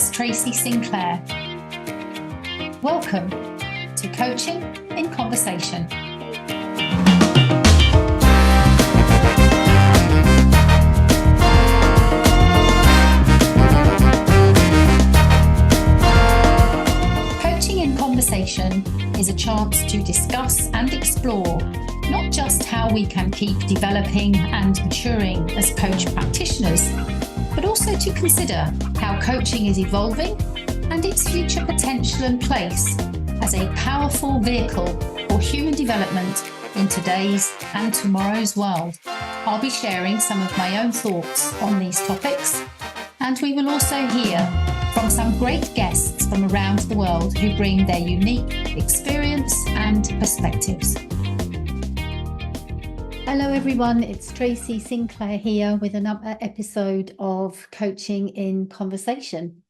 is Tracy Sinclair. Welcome to Coaching in Conversation. Coaching in Conversation is a chance to discuss and explore not just how we can keep developing and maturing as coach practitioners, but also to consider how coaching is evolving and its future potential and place as a powerful vehicle for human development in today's and tomorrow's world. I'll be sharing some of my own thoughts on these topics, and we will also hear from some great guests from around the world who bring their unique experience and perspectives. Hello everyone, it's Tracy Sinclair here with another episode of Coaching in Conversation.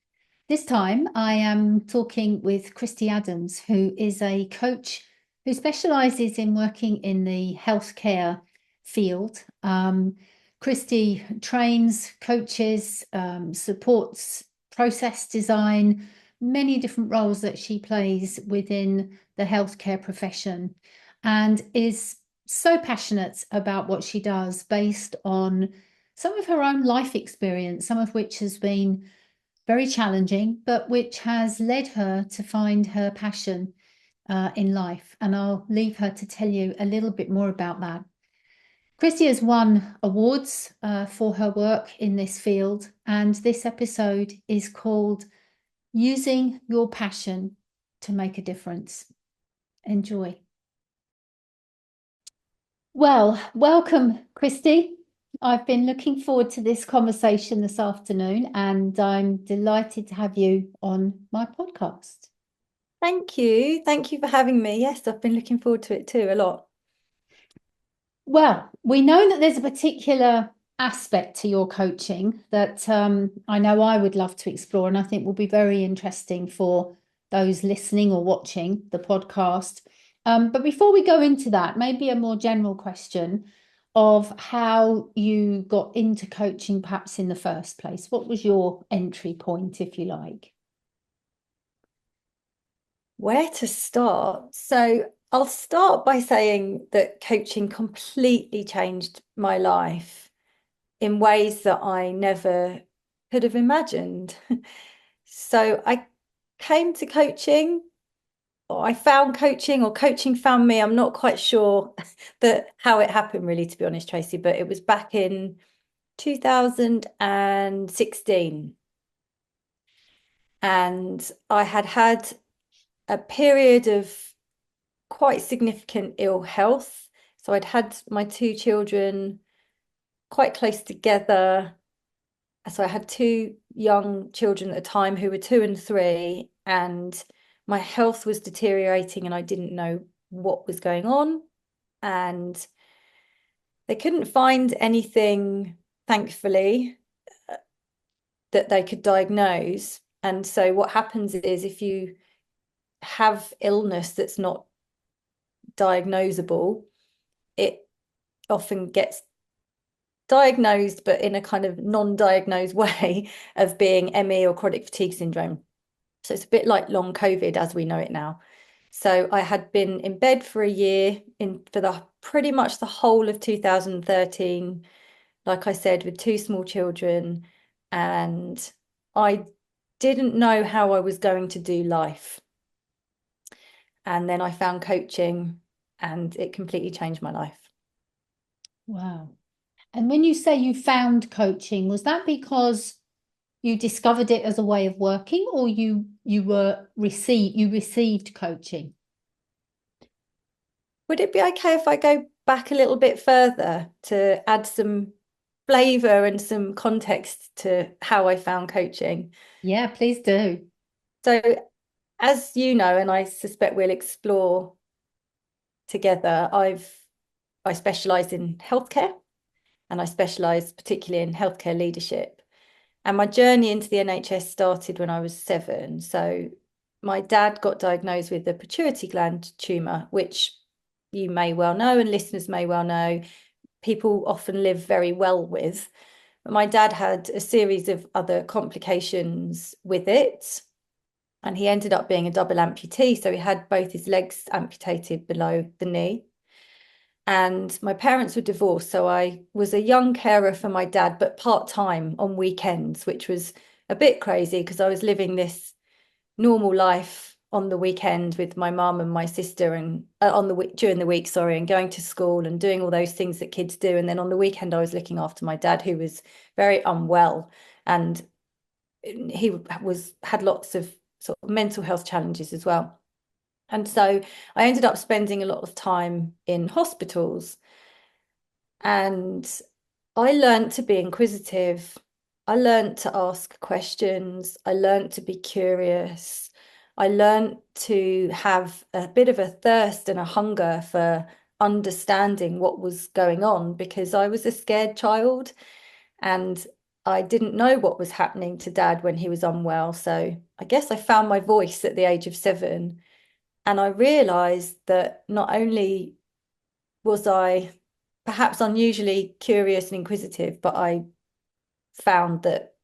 This time I am talking with Kristi Adams, who is a coach who specialises in working in the healthcare field. Kristi trains, coaches, supports process design, many different roles that she plays within the healthcare profession, and is so passionate about what she does based on some of her own life experience, some of which has been very challenging, but which has led her to find her passion in life. And I'll leave her to tell you a little bit more about that. Kristi has won awards for her work in this field, and this episode is called Using Your Passion to Make a Difference. Enjoy. Well, welcome, Kristi. I've been looking forward to this conversation this afternoon, and I'm delighted to have you on my podcast. Thank you. Thank you for having me. Yes, I've been looking forward to it too, a lot. Well, we know that there's a particular aspect to your coaching that I know I would love to explore, and I think will be very interesting for those listening or watching the podcast. But before we go into that, maybe a more general question of how you got into coaching perhaps in the first place. What was your entry point, if you like? Where to start? So I'll start by saying that coaching completely changed my life in ways that I never could have imagined. So I came to coaching, or I found coaching, or coaching found me. I'm not quite sure how it happened, really, to be honest, Tracy, but it was back in 2016. And I had a period of quite significant ill health. So I'd had my two children quite close together. So I had two young children at the time who were 2 and 3, and my health was deteriorating and I didn't know what was going on. And they couldn't find anything, thankfully, that they could diagnose. And so what happens is, if you have illness that's not diagnosable, it often gets diagnosed, but in a kind of non-diagnosed way of being ME or chronic fatigue syndrome. So it's a bit like long COVID as we know it now. So I had been in bed for a year for pretty much the whole of 2013, like I said, with 2 small children, and I didn't know how I was going to do life. And then I found coaching, and it completely changed my life. Wow. And when you say you found coaching, was that because you discovered it as a way of working, or you received coaching? Would it be okay if I go back a little bit further to add some flavour and some context to how I found coaching? Yeah, please do. So, as you know, and I suspect we'll explore together, I specialise in healthcare, and I specialise particularly in healthcare leadership. And my journey into the NHS started when I was 7. So my dad got diagnosed with a pituitary gland tumour, which you may well know, and listeners may well know, people often live very well with. But my dad had a series of other complications with it. And he ended up being a double amputee. So he had both his legs amputated below the knee. And my parents were divorced. So I was a young carer for my dad, but part-time on weekends, which was a bit crazy because I was living this normal life on the weekend with my mum and my sister, and on the week during the week, sorry, and going to school and doing all those things that kids do. And then on the weekend, I was looking after my dad, who was very unwell, and he had lots of sort of mental health challenges as well. And so I ended up spending a lot of time in hospitals, and I learned to be inquisitive. I learned to ask questions. I learned to be curious. I learned to have a bit of a thirst and a hunger for understanding what was going on, because I was a scared child and I didn't know what was happening to Dad when he was unwell. So I guess I found my voice at the age of 7. And I realized that not only was I perhaps unusually curious and inquisitive, but I found that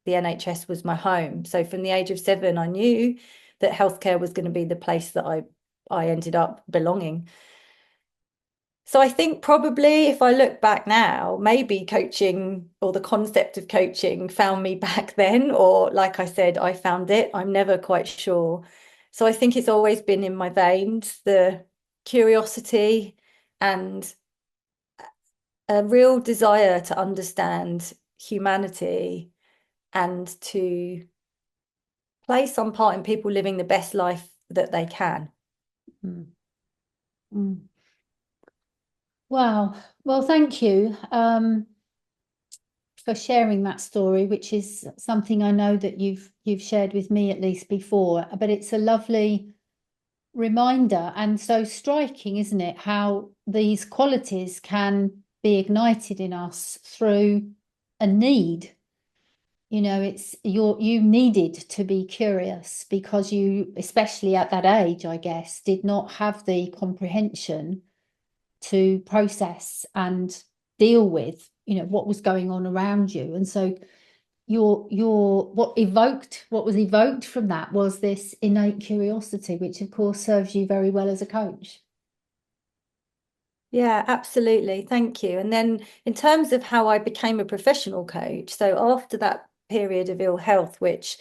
the NHS was my home. So from the age of 7, I knew that healthcare was going to be the place that I ended up belonging. So I think probably if I look back now, maybe coaching or the concept of coaching found me back then, or like I said, I found it. I'm never quite sure. So I think it's always been in my veins, the curiosity and a real desire to understand humanity and to play some part in people living the best life that they can. Mm. Mm. Wow. Well, thank you for sharing that story, which is something I know that you've shared with me at least before, but it's a lovely reminder and so striking, isn't it, how these qualities can be ignited in us through a need. You know, it's you needed to be curious because you, especially at that age, I guess, did not have the comprehension to process and deal with, what was going on around you. And so what was evoked from that was this innate curiosity, which of course serves you very well as a coach. Yeah, absolutely. Thank you. And then in terms of how I became a professional coach, so after that period of ill health, which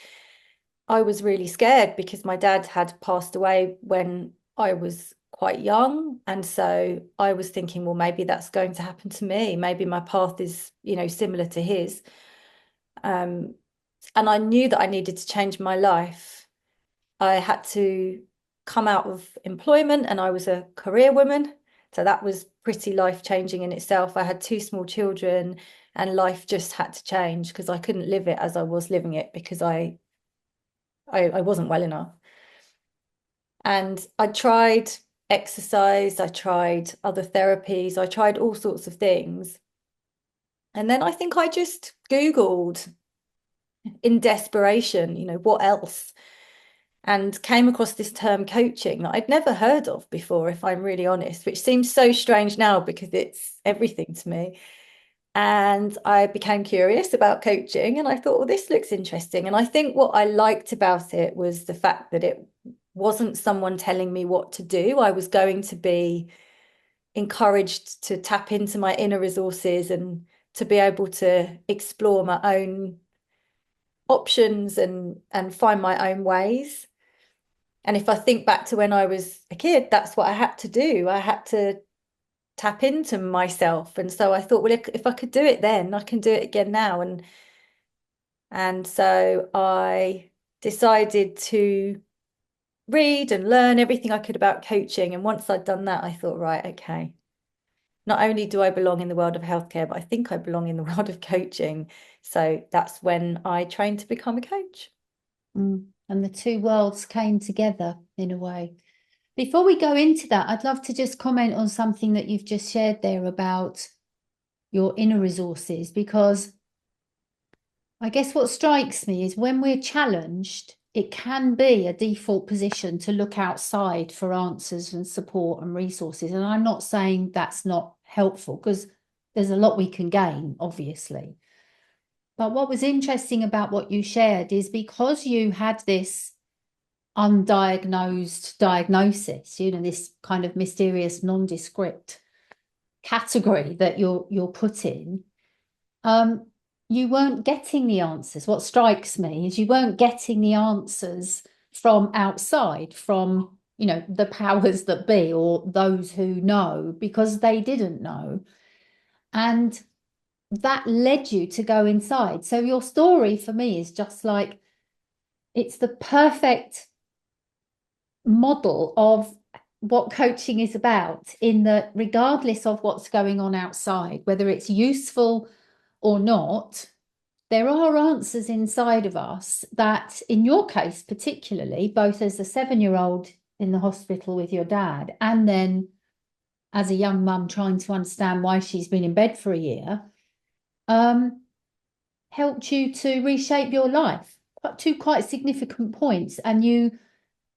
I was really scared because my dad had passed away when I was quite young. And so I was thinking, well, maybe that's going to happen to me. Maybe my path is, similar to his. And I knew that I needed to change my life. I had to come out of employment, and I was a career woman. So that was pretty life-changing in itself. I had 2 small children, and life just had to change because I couldn't live it as I was living it because I wasn't well enough. And I tried exercise, I tried other therapies, I tried all sorts of things. And then I think I just Googled in desperation, what else? And came across this term coaching that I'd never heard of before, if I'm really honest, which seems so strange now because it's everything to me. And I became curious about coaching, and I thought, well, this looks interesting. And I think what I liked about it was the fact that it wasn't someone telling me what to do. I was going to be encouraged to tap into my inner resources and to be able to explore my own options and find my own ways. And if I think back to when I was a kid, that's what I had to do. I had to tap into myself. And so I thought, well, if I could do it then, I can do it again now. And so I decided to read and learn everything I could about coaching. And once I'd done that, I thought, right, okay, not only do I belong in the world of healthcare, but I think I belong in the world of coaching. So that's when I trained to become a coach. And the two worlds came together in a way. Before we go into that, I'd love to just comment on something that you've just shared there about your inner resources, because I guess what strikes me is when we're challenged, it can be a default position to look outside for answers and support and resources. And I'm not saying that's not helpful, because there's a lot we can gain, obviously. But what was interesting about what you shared is because you had this undiagnosed diagnosis, this kind of mysterious, nondescript category that you're put in, um, you weren't getting the answers. What strikes me is you weren't getting the answers from outside, from, the powers that be or those who know, because they didn't know. And that led you to go inside. So your story for me is just like, it's the perfect model of what coaching is about, in that regardless of what's going on outside, whether it's useful or not, there are answers inside of us that, in your case particularly, both as a 7-year-old in the hospital with your dad, and then as a young mum trying to understand why she's been in bed for a year, helped you to reshape your life up to quite significant points. And you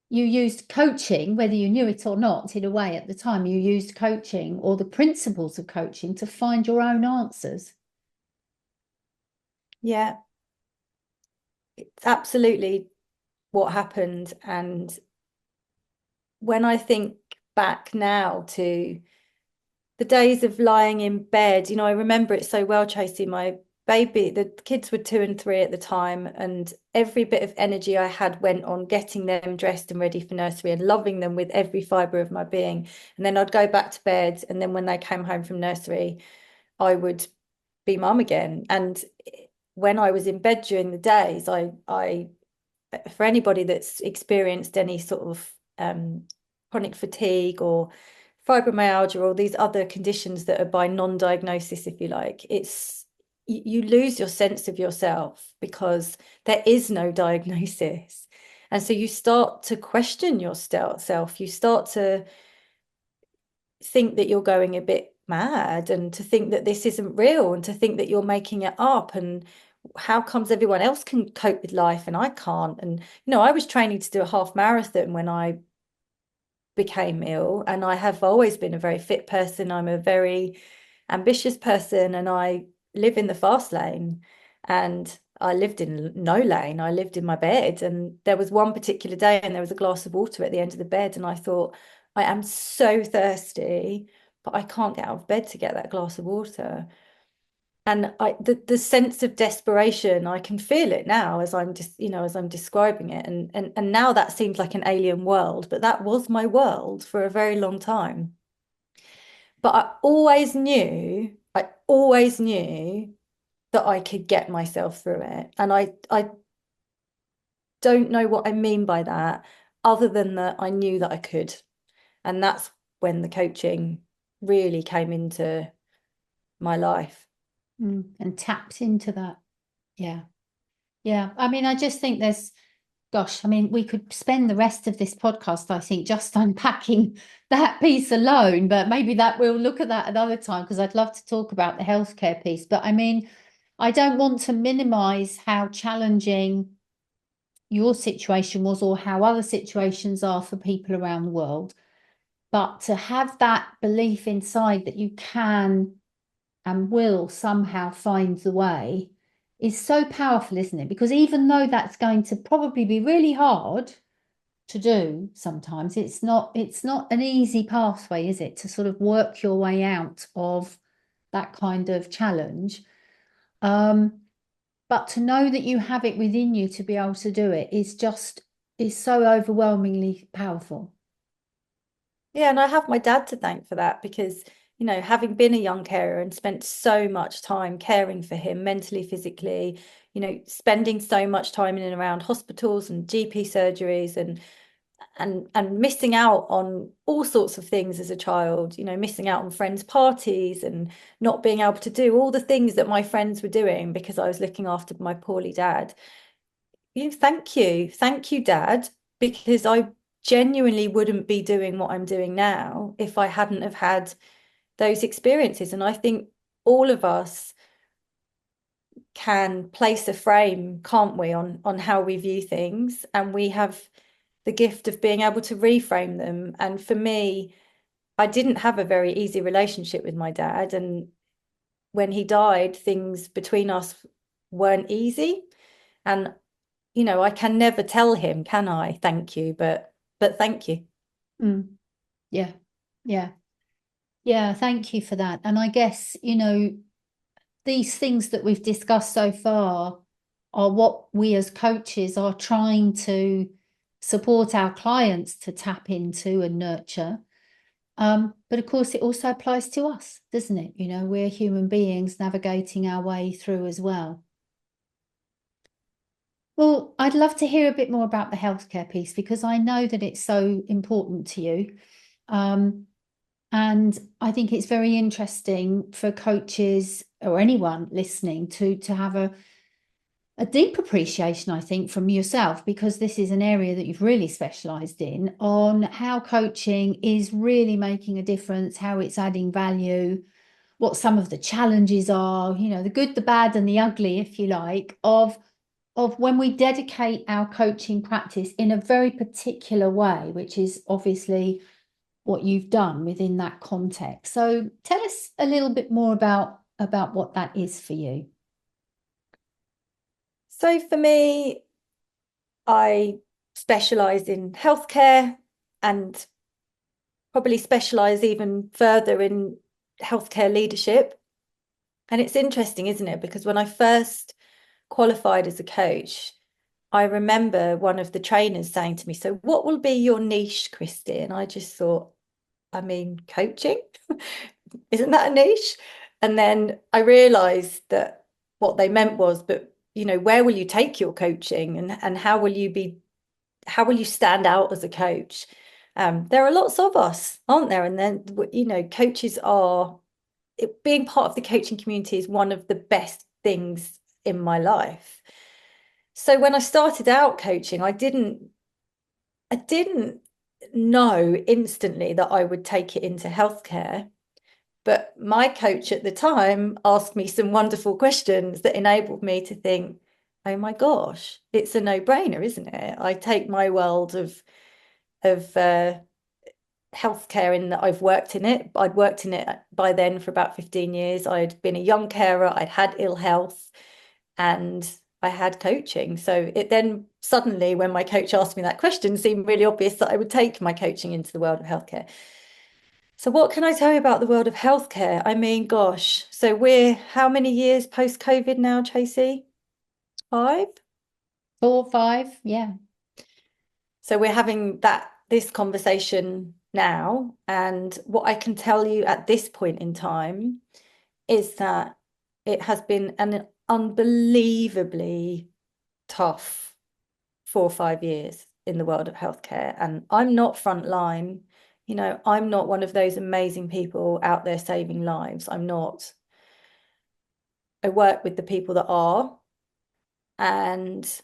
used coaching, whether you knew it or not, in a way at the time, you used coaching or the principles of coaching to find your own answers. Yeah, it's absolutely what happened. And when I think back now to the days of lying in bed, I remember it so well, Tracy. My baby, the kids were 2 and 3 at the time, and every bit of energy I had went on getting them dressed and ready for nursery and loving them with every fibre of my being. And then I'd go back to bed, and then when they came home from nursery, I would be mum again. And when I was in bed during the days, I for anybody that's experienced any sort of chronic fatigue or fibromyalgia or these other conditions that are by non-diagnosis, if you like, it's you lose your sense of yourself because there is no diagnosis. And so you start to question yourself. You start to think that you're going a bit mad, and to think that this isn't real, and to think that you're making it up, and how comes everyone else can cope with life and I can't? And I was training to do a half marathon when I became ill, and I have always been a very fit person. I'm a very ambitious person, and I live in the fast lane, and I lived in no lane. I lived in my bed, and there was one particular day and there was a glass of water at the end of the bed, and I thought, I am so thirsty, but I can't get out of bed to get that glass of water. And the sense of desperation, I can feel it now as I'm just, as I'm describing it. And now that seems like an alien world, but that was my world for a very long time. But I always knew that I could get myself through it. And I don't know what I mean by that, other than that I knew that I could. And that's when the coaching really came into my life. And tapped into that. Yeah. Yeah. I mean, I just think gosh, I mean, we could spend the rest of this podcast, I think, just unpacking that piece alone, but maybe we'll look at that another time, because I'd love to talk about the healthcare piece. But I mean, I don't want to minimize how challenging your situation was, or how other situations are for people around the world. But to have that belief inside that you can and will somehow find the way is so powerful, isn't it? Because even though that's going to probably be really hard to do sometimes, it's not an easy pathway, is it, to sort of work your way out of that kind of challenge. But to know that you have it within you to be able to do it is so overwhelmingly powerful. Yeah, and I have my dad to thank for that, because, having been a young carer and spent so much time caring for him mentally, physically, spending so much time in and around hospitals and GP surgeries, and missing out on all sorts of things as a child, missing out on friends' parties and not being able to do all the things that my friends were doing because I was looking after my poorly dad. Thank you, Dad, because I genuinely wouldn't be doing what I'm doing now if I hadn't have had those experiences. And I think all of us can place a frame, can't we, on how we view things, and we have the gift of being able to reframe them. And for me, I didn't have a very easy relationship with my dad, and when he died, things between us weren't easy. And, I can never tell him, can I? Thank you, but thank you. Mm. Yeah. Yeah. Yeah. Thank you for that. And I guess, these things that we've discussed so far are what we as coaches are trying to support our clients to tap into and nurture. But of course, it also applies to us, doesn't it? We're human beings navigating our way through as well. Well, I'd love to hear a bit more about the healthcare piece because I know that it's so important to you. Um, and I think it's very interesting for coaches or anyone listening to have a deep appreciation, I think, from yourself, because this is an area that you've really specialized in, on how coaching is really making a difference, how it's adding value, what some of the challenges are, the good, the bad, and the ugly, if you like, of when we dedicate our coaching practice in a very particular way, which is obviously what you've done within that context. So tell us a little bit more about what that is for you. So for me, I specialize in healthcare and probably specialize even further in healthcare leadership. And it's interesting, isn't it? Because when I first qualified as a coach, I remember one of the trainers saying to me, "So what will be your niche, Kristi?" And I just thought, I mean, coaching? Isn't that a niche? And then I realized that what they meant was, but where will you take your coaching, and how will you stand out as a coach? There are lots of us, aren't there? And then coaches being part of the coaching community is one of the best things in my life. So when I started out coaching, I didn't know instantly that I would take it into healthcare. But my coach at the time asked me some wonderful questions that enabled me to think, oh my gosh, it's a no-brainer, isn't it? I take my world of healthcare in that I've worked in it. I'd worked in it by then for about 15 years. I'd been a young carer, I'd had ill health, and I had coaching. So it then suddenly, when my coach asked me that question, seemed really obvious that I would take my coaching into the world of healthcare. So what can I tell you about the world of healthcare? I mean, gosh, so we're how many years post-COVID now, Tracy? 5? 4, 5, yeah. So we're having this conversation now, and what I can tell you at this point in time is that it has been an unbelievably tough 4 or 5 years in the world of healthcare. And I'm not frontline, I'm not one of those amazing people out there saving lives. I'm not. I work with the people that are, and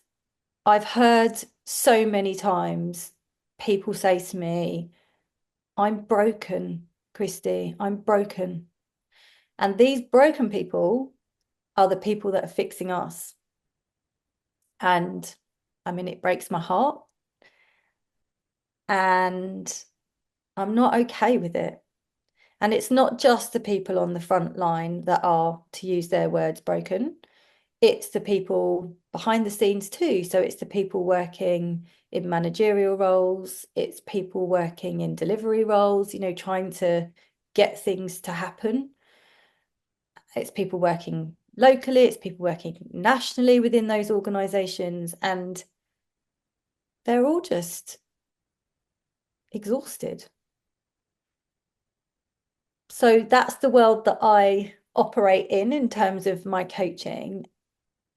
I've heard so many times people say to me, I'm broken, Kristi, I'm broken. And these broken people are the people that are fixing us. And I mean, it breaks my heart. And I'm not okay with it. And it's not just the people on the front line that are, to use their words, broken. It's the people behind the scenes too. So it's the people working in managerial roles. It's people working in delivery roles, trying to get things to happen. It's people working locally. It's people working nationally within those organizations. And they're all just exhausted. So that's the world that I operate in terms of my coaching.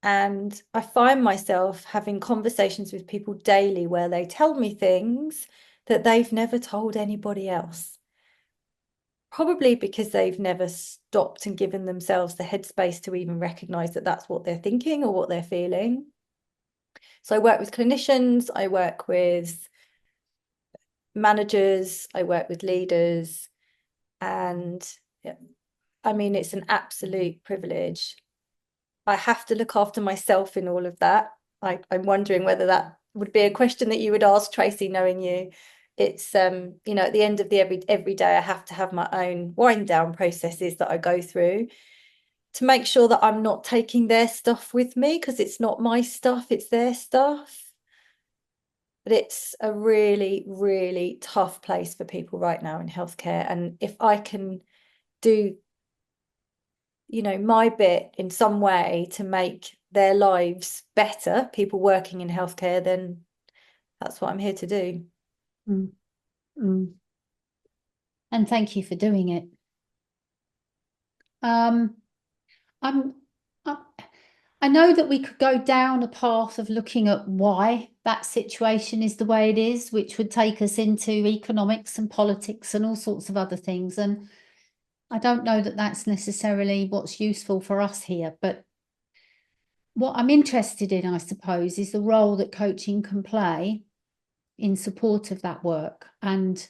And I find myself having conversations with people daily where they tell me things that they've never told anybody else. Probably because they've never stopped and given themselves the headspace to even recognize that that's what they're thinking or what they're feeling. So I work with clinicians, I work with managers, I work with leaders, and I mean, it's an absolute privilege. I have to look after myself in all of that. I'm wondering whether that would be a question that you would ask Tracy, knowing you. It's at the end of the every day, I have to have my own wind down processes that I go through. to make sure that I'm not taking their stuff with me, because it's not my stuff, it's their stuff. But it's a really, really tough place for people right now in healthcare. And if I can do, my bit in some way to make their lives better, people working in healthcare, then that's what I'm here to do. Mm, mm. And thank you for doing it. Um, I'm, I, I know that we could go down a path of looking at why that situation is the way it is, which would take us into economics and politics and all sorts of other things. And I don't know that that's necessarily what's useful for us here. But what I'm interested in, I suppose, is the role that coaching can play in support of that work, and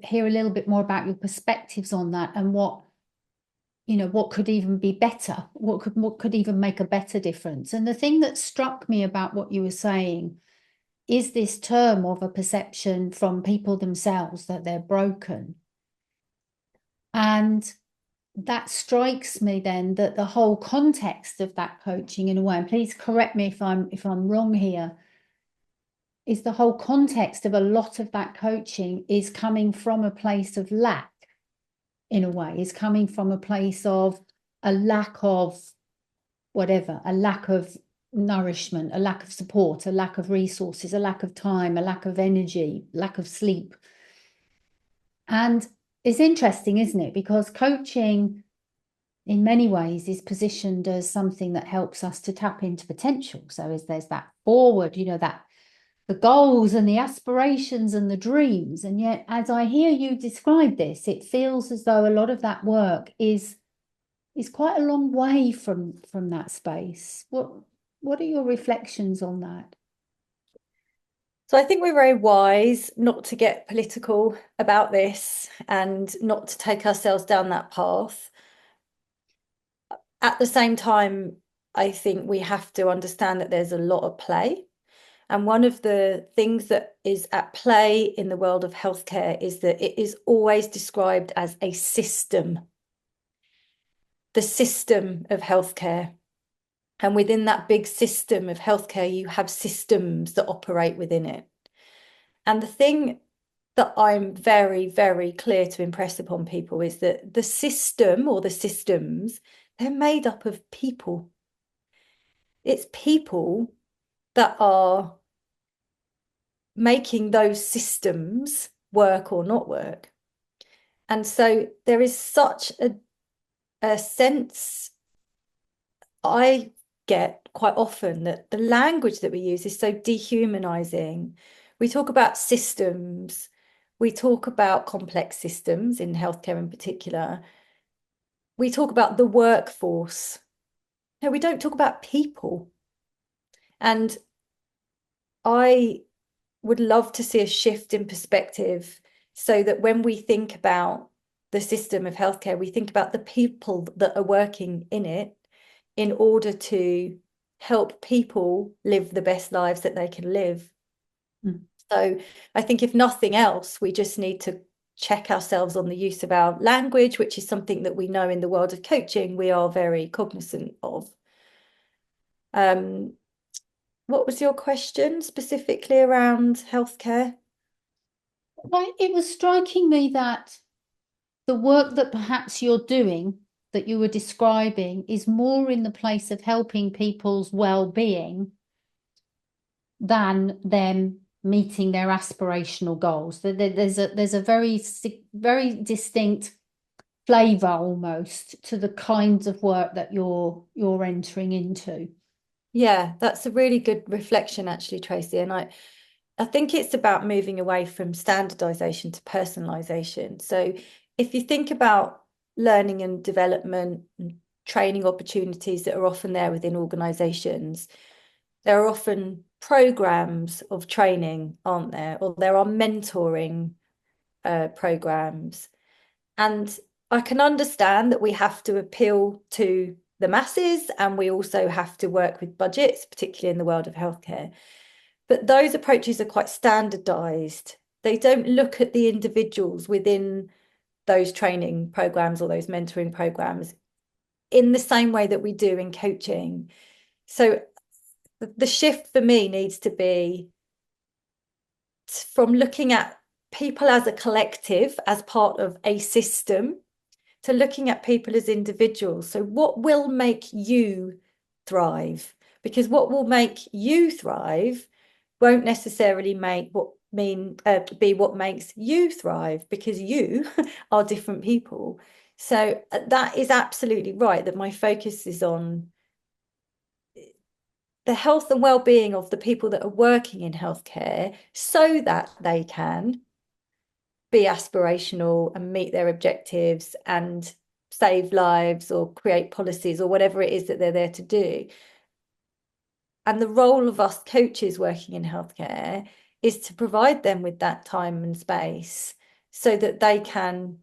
hear a little bit more about your perspectives on that, and what could even be better, what could even make a better difference. And the thing that struck me about what you were saying is this term of a perception from people themselves that they're broken. And that strikes me then that the whole context of that coaching, in a way, and please correct me if I'm wrong here, is the whole context of a lot of that coaching is coming from a place of lack, in a way, is coming from a place of a lack of whatever, a lack of nourishment, a lack of support, a lack of resources, a lack of time, a lack of energy, lack of sleep. And it's interesting, isn't it? Because coaching in many ways is positioned as something that helps us to tap into potential. So as there's that forward, that the goals and the aspirations and the dreams. And yet, as I hear you describe this, it feels as though a lot of that work is quite a long way from that space. What are your reflections on that? So I think we're very wise not to get political about this and not to take ourselves down that path. At the same time, I think we have to understand that there's a lot of play. And one of the things that is at play in the world of healthcare is that it is always described as a system, the system of healthcare. And within that big system of healthcare, you have systems that operate within it. And the thing that I'm very, very clear to impress upon people is that the system or the systems, they're made up of people. It's people that are making those systems work or not work. And so there is such a sense I get quite often that the language that we use is so dehumanizing. We talk about systems, we talk about complex systems in healthcare in particular. We talk about the workforce. No, we don't talk about people. And I would love to see a shift in perspective so that when we think about the system of healthcare, we think about the people that are working in it in order to help people live the best lives that they can live. Mm. So I think if nothing else, we just need to check ourselves on the use of our language, which is something that we know in the world of coaching we are very cognizant of. What was your question specifically around healthcare? Well, it was striking me that the work that perhaps you're doing, that you were describing, is more in the place of helping people's well-being than them meeting their aspirational goals. There's a very distinct flavor almost to the kinds of work that you're entering into. Yeah, that's a really good reflection, actually, Tracy. And I think it's about moving away from standardization to personalization. So if you think about learning and development and training opportunities that are often there within organizations, there are often programs of training, aren't there? Or there are mentoring programs. And I can understand that we have to appeal to the masses and we also have to work with budgets, particularly in the world of healthcare. But those approaches are quite standardized. They don't look at the individuals within those training programs or those mentoring programs in the same way that we do in coaching. So the shift for me needs to be from looking at people as a collective, as part of a system, to looking at people as individuals. So what will make you thrive? Because what will make you thrive won't necessarily be what makes you thrive, because you are different people. So that is absolutely right, that my focus is on the health and well-being of the people that are working in healthcare, so that they can be aspirational and meet their objectives and save lives or create policies or whatever it is that they're there to do. And the role of us coaches working in healthcare is to provide them with that time and space so that they can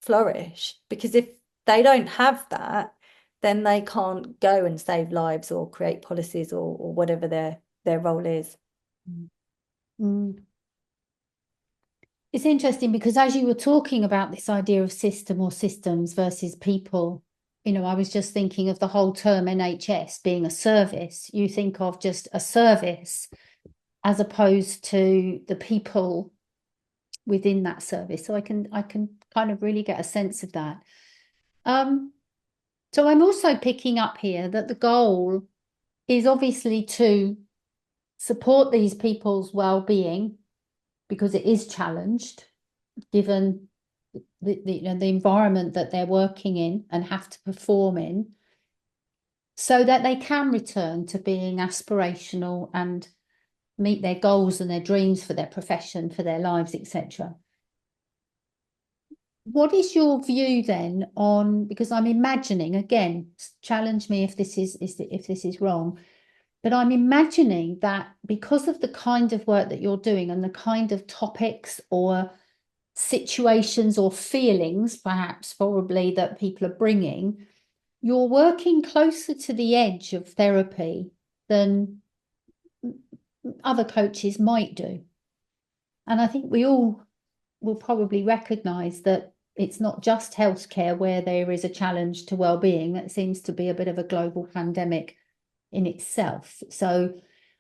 flourish. Because if they don't have that, then they can't go and save lives or create policies or whatever their role is. Mm. It's interesting because as you were talking about this idea of system or systems versus people, I was just thinking of the whole term NHS being a service. You think of just a service as opposed to the people within that service. So I can kind of really get a sense of that. So I'm also picking up here that the goal is obviously to support these people's well-being, because it is challenged given the environment that they're working in and have to perform in, so that they can return to being aspirational and meet their goals and their dreams for their profession, for their lives, etc. What is your view then on, because I'm imagining, again, challenge me if this is wrong, but I'm imagining that because of the kind of work that you're doing and the kind of topics or situations or feelings, perhaps probably, that people are bringing, you're working closer to the edge of therapy than other coaches might do. And I think we all will probably recognise that it's not just healthcare where there is a challenge to well-being. That seems to be a bit of a global pandemic in itself. So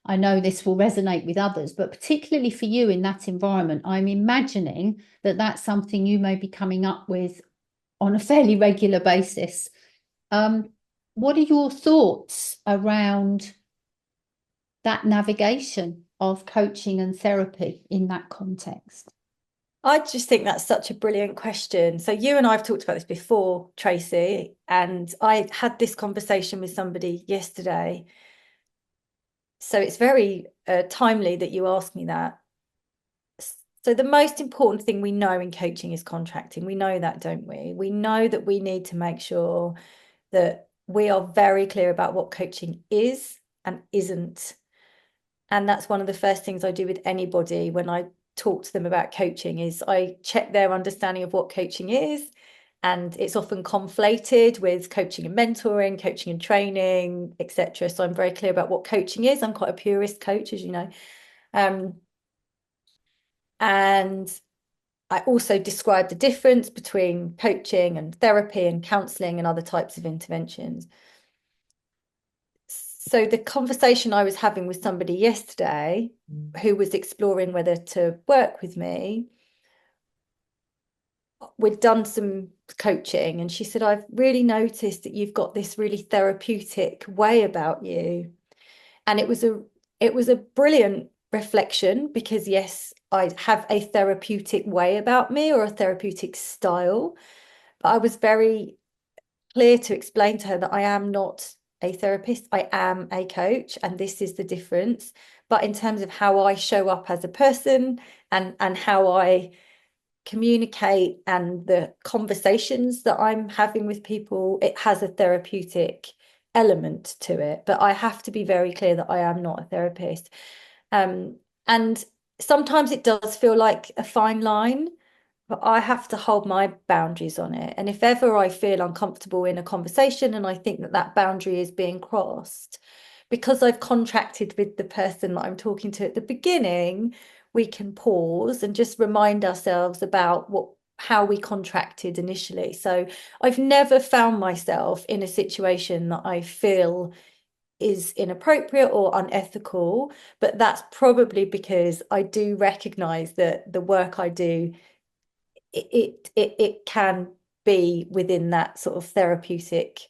I know this will resonate with others, but particularly for you in that environment, I'm imagining that that's something you may be coming up with on a fairly regular basis. What are your thoughts around that navigation of coaching and therapy in that context? I just think that's such a brilliant question. So you and I have talked about this before, Tracy, and I had this conversation with somebody yesterday. So it's very timely that you ask me that. So the most important thing we know in coaching is contracting. We know that, don't we? We know that we need to make sure that we are very clear about what coaching is and isn't. And that's one of the first things I do with anybody when I talk to them about coaching, is I check their understanding of what coaching is. And it's often conflated with coaching and mentoring, coaching and training, etc. So I'm very clear about what coaching is. I'm quite a purist coach, as you know. And I also describe the difference between coaching and therapy and counselling and other types of interventions. So the conversation I was having with somebody yesterday who was exploring whether to work with me, we'd done some coaching, and she said, I've really noticed that you've got this really therapeutic way about you. And it was a brilliant reflection, because yes, I have a therapeutic way about me, or a therapeutic style, but I was very clear to explain to her that I am not a therapist, I am a coach, and this is the difference. But in terms of how I show up as a person and how I communicate and the conversations that I'm having with people, it has a therapeutic element to it. But I have to be very clear that I am not a therapist. And sometimes it does feel like a fine line, but I have to hold my boundaries on it. And if ever I feel uncomfortable in a conversation and I think that that boundary is being crossed, because I've contracted with the person that I'm talking to at the beginning, we can pause and just remind ourselves about how we contracted initially. So I've never found myself in a situation that I feel is inappropriate or unethical, but that's probably because I do recognize that the work I do, it can be within that sort of therapeutic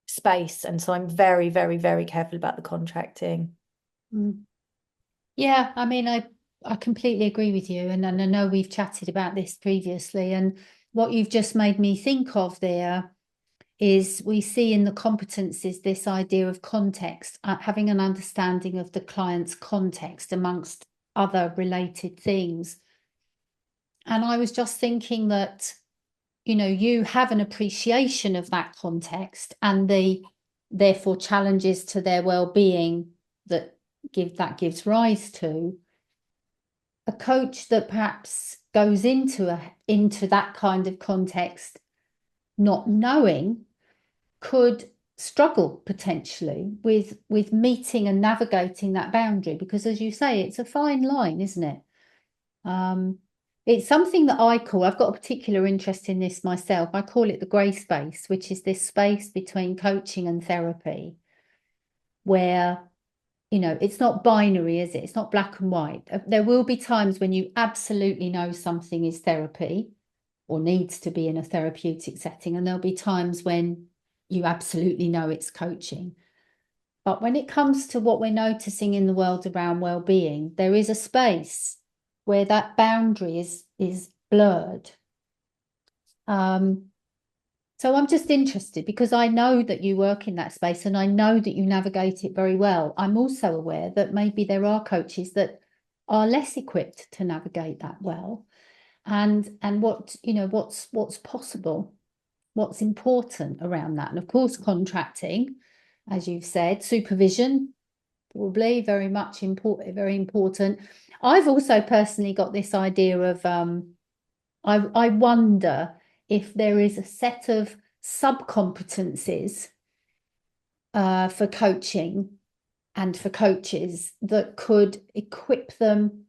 space. And so I'm very, very, very careful about the contracting. Mm. Yeah, I mean, I completely agree with you, and I know we've chatted about this previously, and what you've just made me think of there is we see in the competencies this idea of context, having an understanding of the client's context amongst other related things. And I was just thinking that, you have an appreciation of that context and the therefore challenges to their well-being that gives rise to. A coach that perhaps goes into that kind of context not knowing could struggle potentially with meeting and navigating that boundary, because as you say, it's a fine line, isn't it? It's something that I've got a particular interest in this myself. I call it the grey space, which is this space between coaching and therapy where, it's not binary, is it? It's not black and white. There will be times when you absolutely know something is therapy or needs to be in a therapeutic setting, and there'll be times when you absolutely know it's coaching. But when it comes to what we're noticing in the world around well-being, there is a space where that boundary is blurred. So I'm just interested because I know that you work in that space and I know that you navigate it very well. I'm also aware that maybe there are coaches that are less equipped to navigate that well. And what's possible, what's important around that. And of course, contracting, as you've said, supervision, probably very much important, very important. I've also personally got this idea of I wonder if there is a set of sub-competencies for coaching and for coaches that could equip them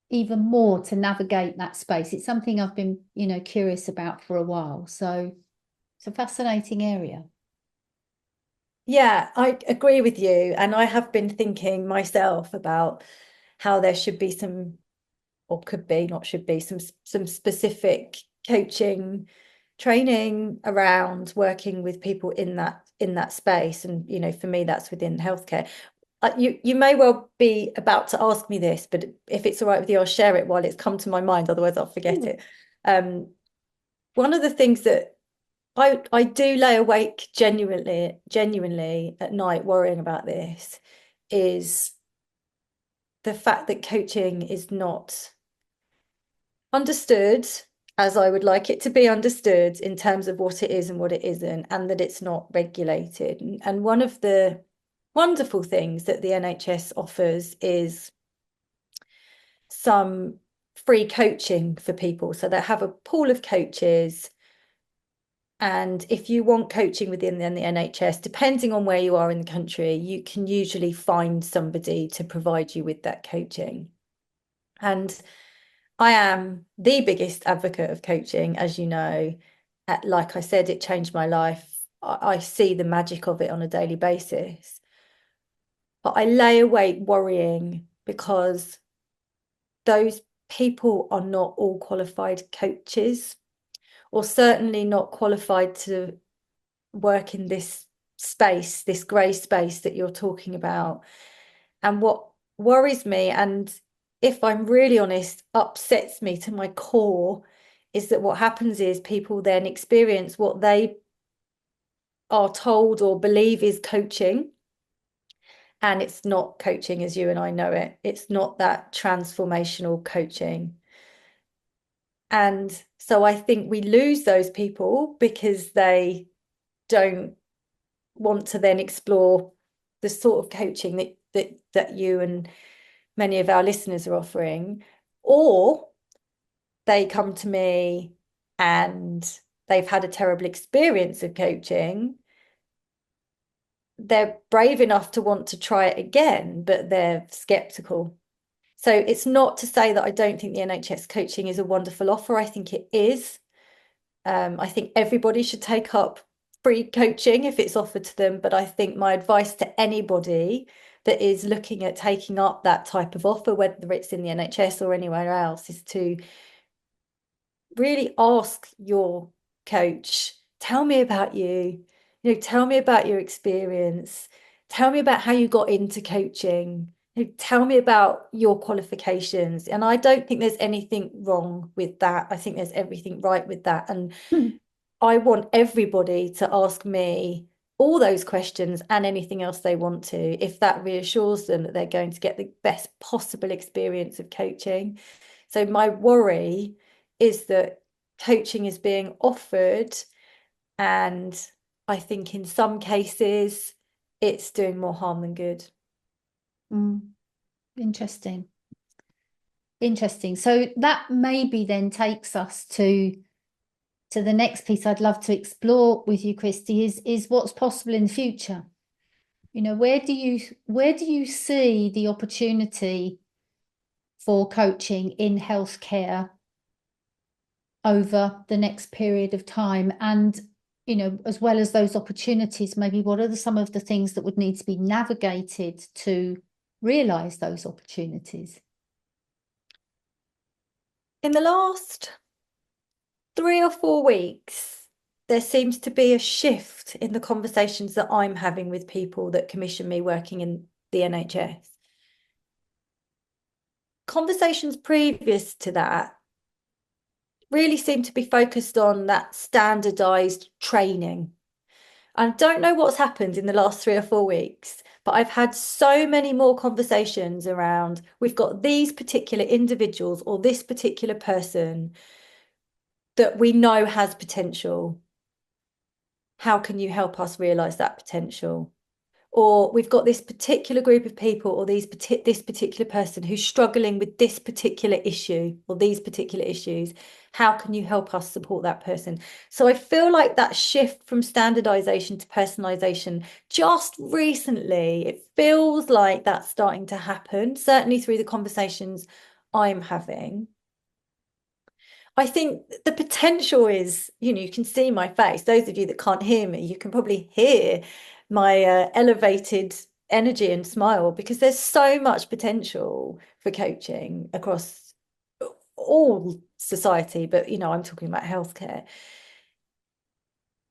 even more to navigate that space. It's something I've been, curious about for a while. So it's a fascinating area. Yeah, I agree with you. And I have been thinking myself about how there should be some, or could be, not should be, some specific coaching training around working with people in that space. And for me, that's within healthcare. You may well be about to ask me this, but if it's all right with you, I'll share it while it's come to my mind. Otherwise, I'll forget it. One of the things that I do lay awake genuinely at night worrying about this is the fact that coaching is not understood as I would like it to be understood in terms of what it is and what it isn't, and that it's not regulated. And one of the wonderful things that the NHS offers is some free coaching for people. So they have a pool of coaches. And if you want coaching within the NHS, depending on where you are in the country, you can usually find somebody to provide you with that coaching. And I am the biggest advocate of coaching, as you know. Like I said, it changed my life. I see the magic of it on a daily basis. But I lay awake worrying because those people are not all qualified coaches, or certainly not qualified to work in this space, this grey space that you're talking about. And what worries me, and if I'm really honest, upsets me to my core, is that what happens is people then experience what they are told or believe is coaching. And it's not coaching as you and I know it. It's not that transformational coaching. And so I think we lose those people because they don't want to then explore the sort of coaching that you and many of our listeners are offering, or they come to me and they've had a terrible experience of coaching. They're brave enough to want to try it again, but they're skeptical. So it's not to say that I don't think the NHS coaching is a wonderful offer. I think it is. I think everybody should take up free coaching if it's offered to them. But I think my advice to anybody that is looking at taking up that type of offer, whether it's in the NHS or anywhere else, is to really ask your coach, tell me about you, tell me about your experience, tell me about how you got into coaching, tell me about your qualifications. And I don't think there's anything wrong with that. I think there's everything right with that. And I want everybody to ask me all those questions and anything else they want to, if that reassures them that they're going to get the best possible experience of coaching. So my worry is that coaching is being offered, and I think in some cases it's doing more harm than good. Interesting. Interesting. So that maybe then takes us to the next piece I'd love to explore with you, Kristi, is what's possible in the future. Where do you see the opportunity for coaching in healthcare over the next period of time? And, as well as those opportunities, maybe what are some of the things that would need to be navigated to realise those opportunities? In the last 3 or 4 weeks, there seems to be a shift in the conversations that I'm having with people that commission me working in the NHS. Conversations previous to that really seem to be focused on that standardized training. I don't know what's happened in the last 3 or 4 weeks, but I've had so many more conversations around we've got these particular individuals or this particular person that we know has potential. How can you help us realize that potential? Or we've got this particular group of people or this particular person who's struggling with this particular issue or these particular issues. How can you help us support that person? So I feel like that shift from standardization to personalization just recently, it feels like that's starting to happen, certainly through the conversations I'm having. I think the potential is, you can see my face. Those of you that can't hear me, you can probably hear my elevated energy and smile, because there's so much potential for coaching across all society. But, I'm talking about healthcare.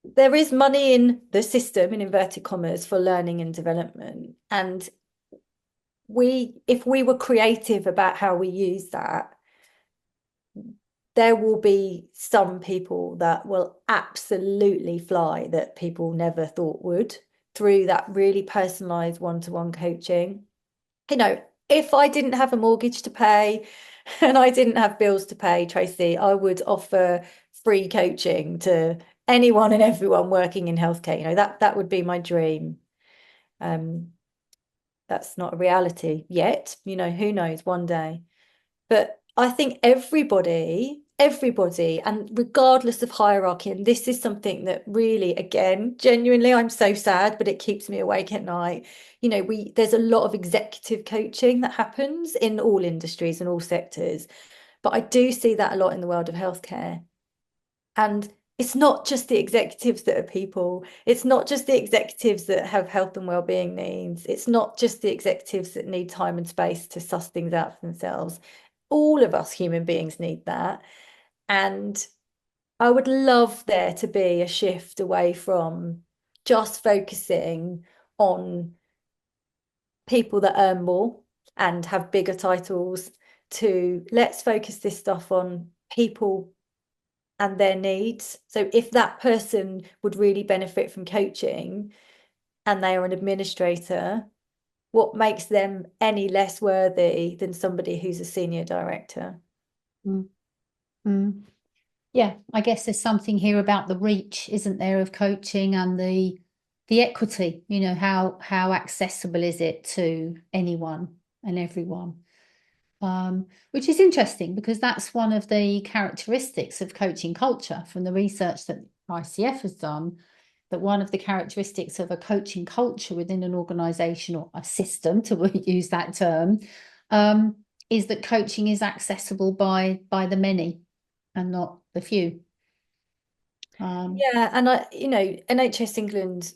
There is money in the system, in inverted commas, for learning and development. And if we were creative about how we use that, there will be some people that will absolutely fly that people never thought would, through that really personalized one-to-one coaching. If I didn't have a mortgage to pay and I didn't have bills to pay, Tracy, I would offer free coaching to anyone and everyone working in healthcare. That would be my dream. That's not a reality yet. Who knows, one day. But I think everybody, and regardless of hierarchy, and this is something that really, again, genuinely, I'm so sad, but it keeps me awake at night. There's a lot of executive coaching that happens in all industries and all sectors, but I do see that a lot in the world of healthcare. And it's not just the executives that are people. It's not just the executives that have health and well-being needs. It's not just the executives that need time and space to suss things out for themselves. All of us human beings need that. And I would love there to be a shift away from just focusing on people that earn more and have bigger titles, to let's focus this stuff on people and their needs. So if that person would really benefit from coaching and they are an administrator, what makes them any less worthy than somebody who's a senior director? Mm. Mm. Yeah, I guess there's something here about the reach, isn't there, of coaching and the equity, how accessible is it to anyone and everyone? Which is interesting, because that's one of the characteristics of coaching culture from the research that ICF has done, that one of the characteristics of a coaching culture within an organization or a system, to use that term, is that coaching is accessible by the many and not the few. Yeah, and NHS England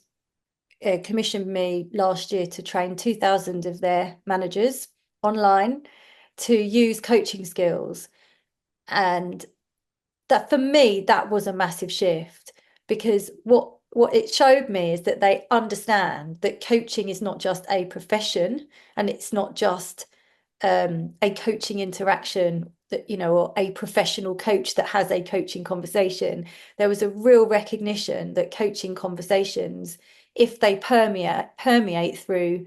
commissioned me last year to train 2,000 of their managers online to use coaching skills. And that, for me, that was a massive shift, because what it showed me is that they understand that coaching is not just a profession, and it's not just a coaching interaction that, or a professional coach that has a coaching conversation. There was a real recognition that coaching conversations, if they permeate through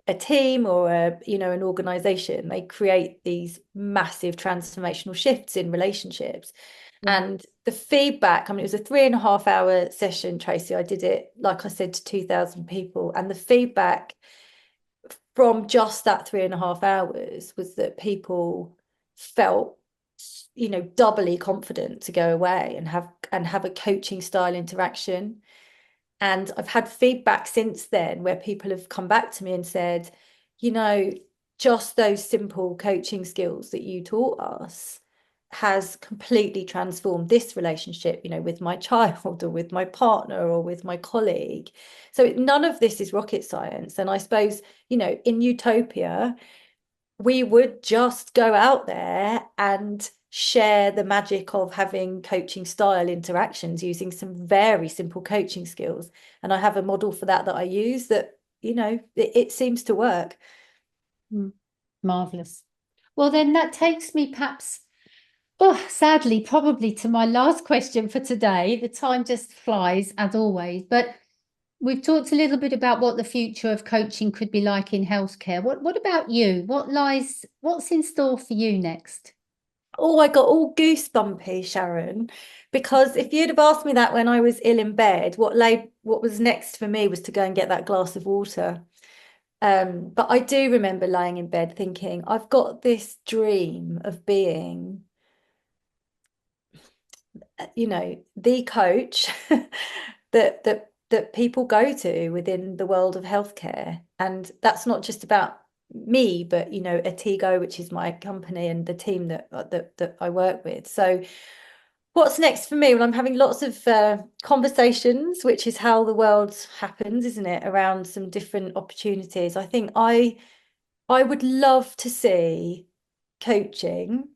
a team or an organization, they create these massive transformational shifts in relationships. Yeah. And the feedback, I mean, it was a 3.5 hour session, Tracy. I did it, like I said, to 2,000 people. And the feedback from just that 3.5 hours was that people felt, doubly confident to go away and have a coaching style interaction. And I've had feedback since then where people have come back to me and said, just those simple coaching skills that you taught us has completely transformed this relationship, with my child or with my partner or with my colleague. So none of this is rocket science. And I suppose, in utopia, we would just go out there and share the magic of having coaching style interactions using some very simple coaching skills. And I have a model for that I use that, it seems to work. Marvelous. Well, then that takes me perhaps, sadly, probably to my last question for today. The time just flies as always, but we've talked a little bit about what the future of coaching could be like in healthcare. What about you? What's in store for you next? Oh, I got all goosebumpy, Sharon, because if you'd have asked me that when I was ill in bed, what was next for me was to go and get that glass of water. But I do remember lying in bed thinking, I've got this dream of being, the coach that people go to within the world of healthcare. And that's not just about me, but Atigo, which is my company, and the team that I work with. So what's next for me? Well, I'm having lots of conversations, which is how the world happens, isn't it? Around some different opportunities. I think I would love to see coaching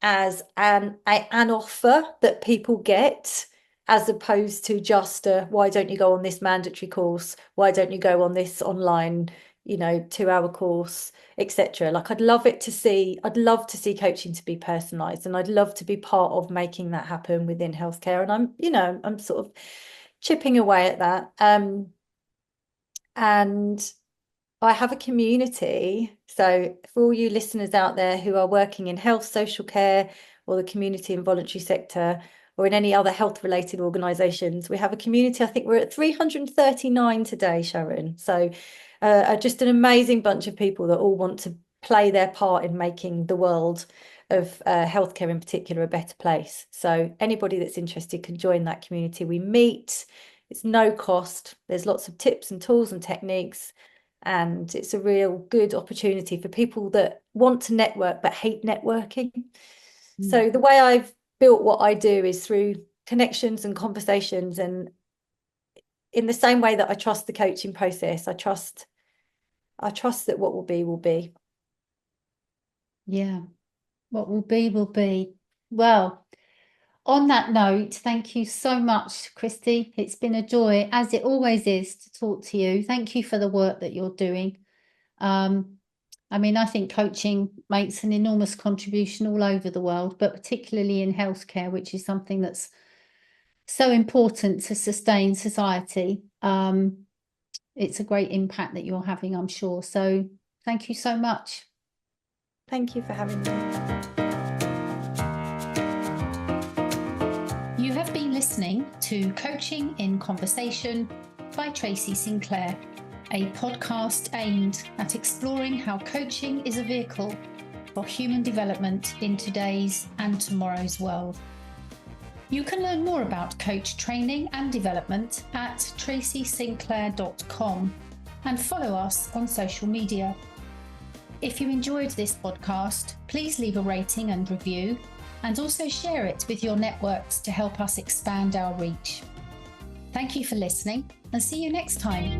as an offer that people get, as opposed to just why don't you go on this mandatory course? Why don't you go on this online, 2-hour course, etc. Like I'd love to see coaching to be personalized, and I'd love to be part of making that happen within healthcare. And I'm sort of chipping away at that. And I have a community. So for all you listeners out there who are working in health, social care, or the community and voluntary sector, or in any other health related organisations, we have a community. I think we're at 339 today, Sharon. So just an amazing bunch of people that all want to play their part in making the world of healthcare in particular a better place. So anybody that's interested can join that community. We meet, it's no cost. There's lots of tips and tools and techniques. And it's a real good opportunity for people that want to network but hate networking. So the way I've built what I do is through connections and conversations. And in the same way that I trust the coaching process, I trust that what will be will be. Yeah, what will be will be. Well, on that note, thank you so much, Kristi. It's been a joy, as it always is, to talk to you. Thank you for the work that you're doing. I think coaching makes an enormous contribution all over the world, but particularly in healthcare, which is something that's so important to sustain society. It's a great impact that you're having, I'm sure. So thank you so much. Thank you for having me. You have been listening to Coaching in Conversation by Tracy Sinclair, a podcast aimed at exploring how coaching is a vehicle for human development in today's and tomorrow's world. You can learn more about coach training and development at tracysinclair.com and follow us on social media. If you enjoyed this podcast, please leave a rating and review, and also share it with your networks to help us expand our reach. Thank you for listening, and see you next time.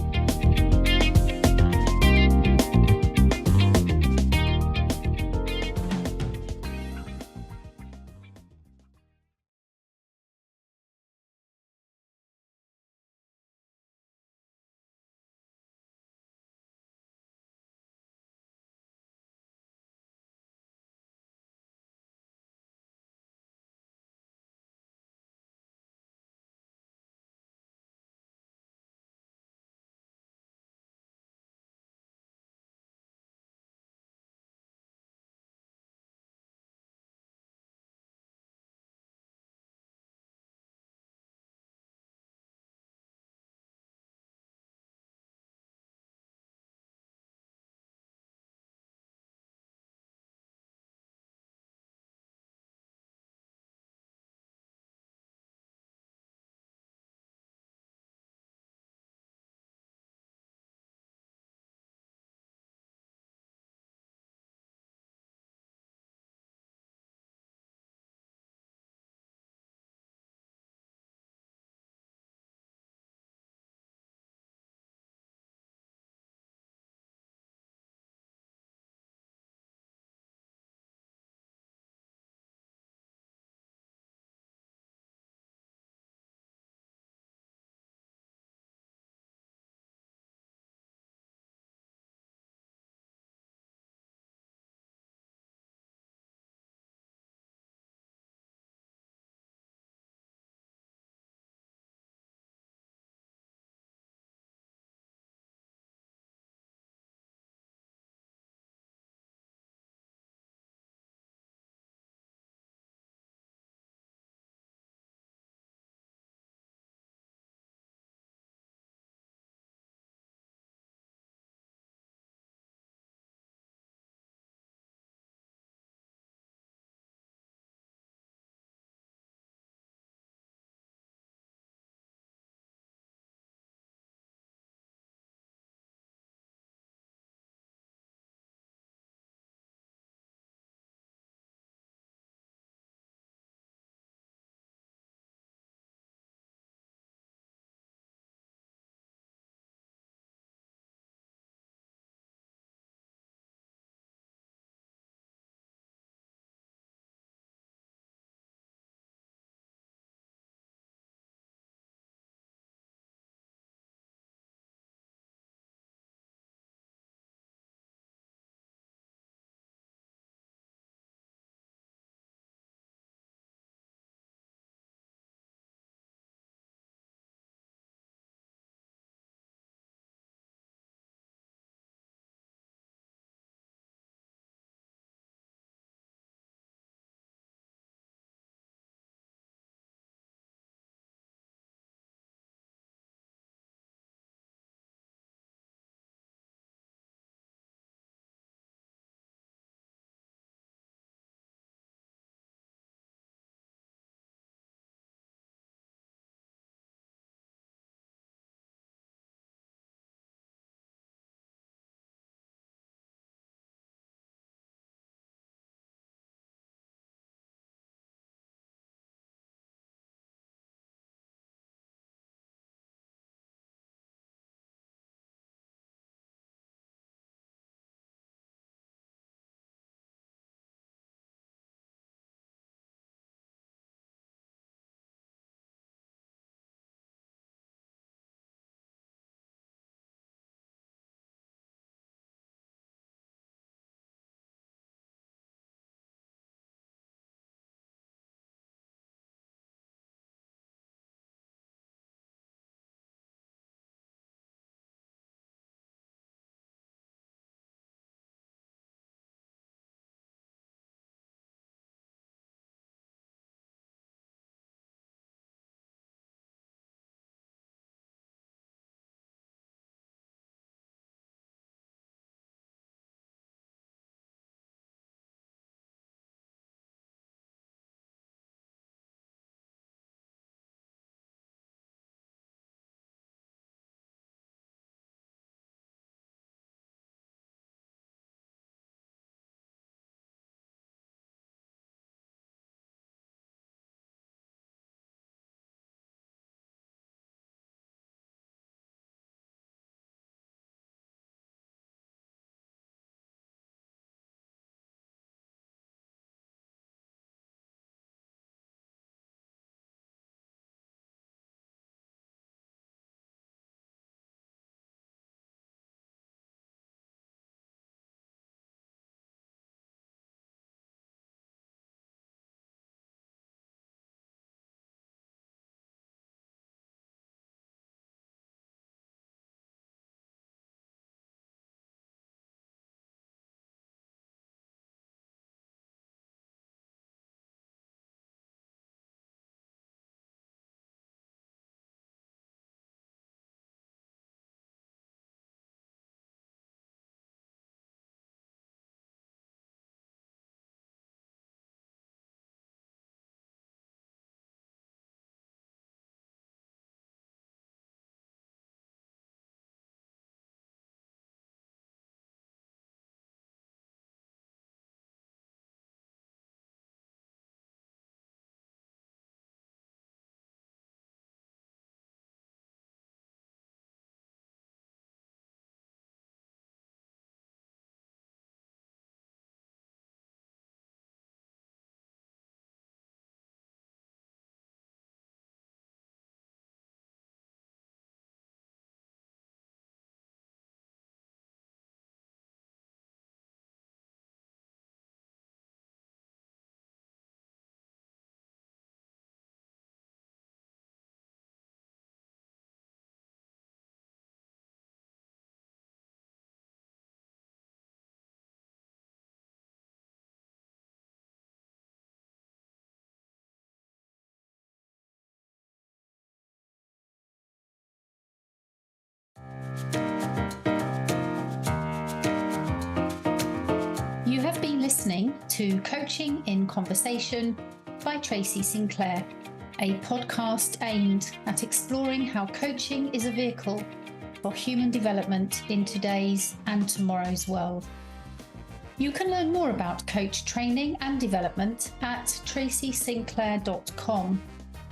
listening to Coaching in Conversation by Tracy Sinclair, a podcast aimed at exploring how coaching is a vehicle for human development in today's and tomorrow's world. You can learn more about coach training and development at tracysinclair.com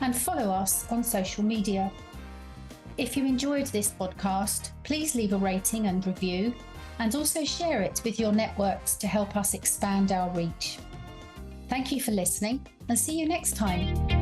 and follow us on social media. If you enjoyed this podcast, please leave a rating and review, and also share it with your networks to help us expand our reach. Thank you for listening, and see you next time.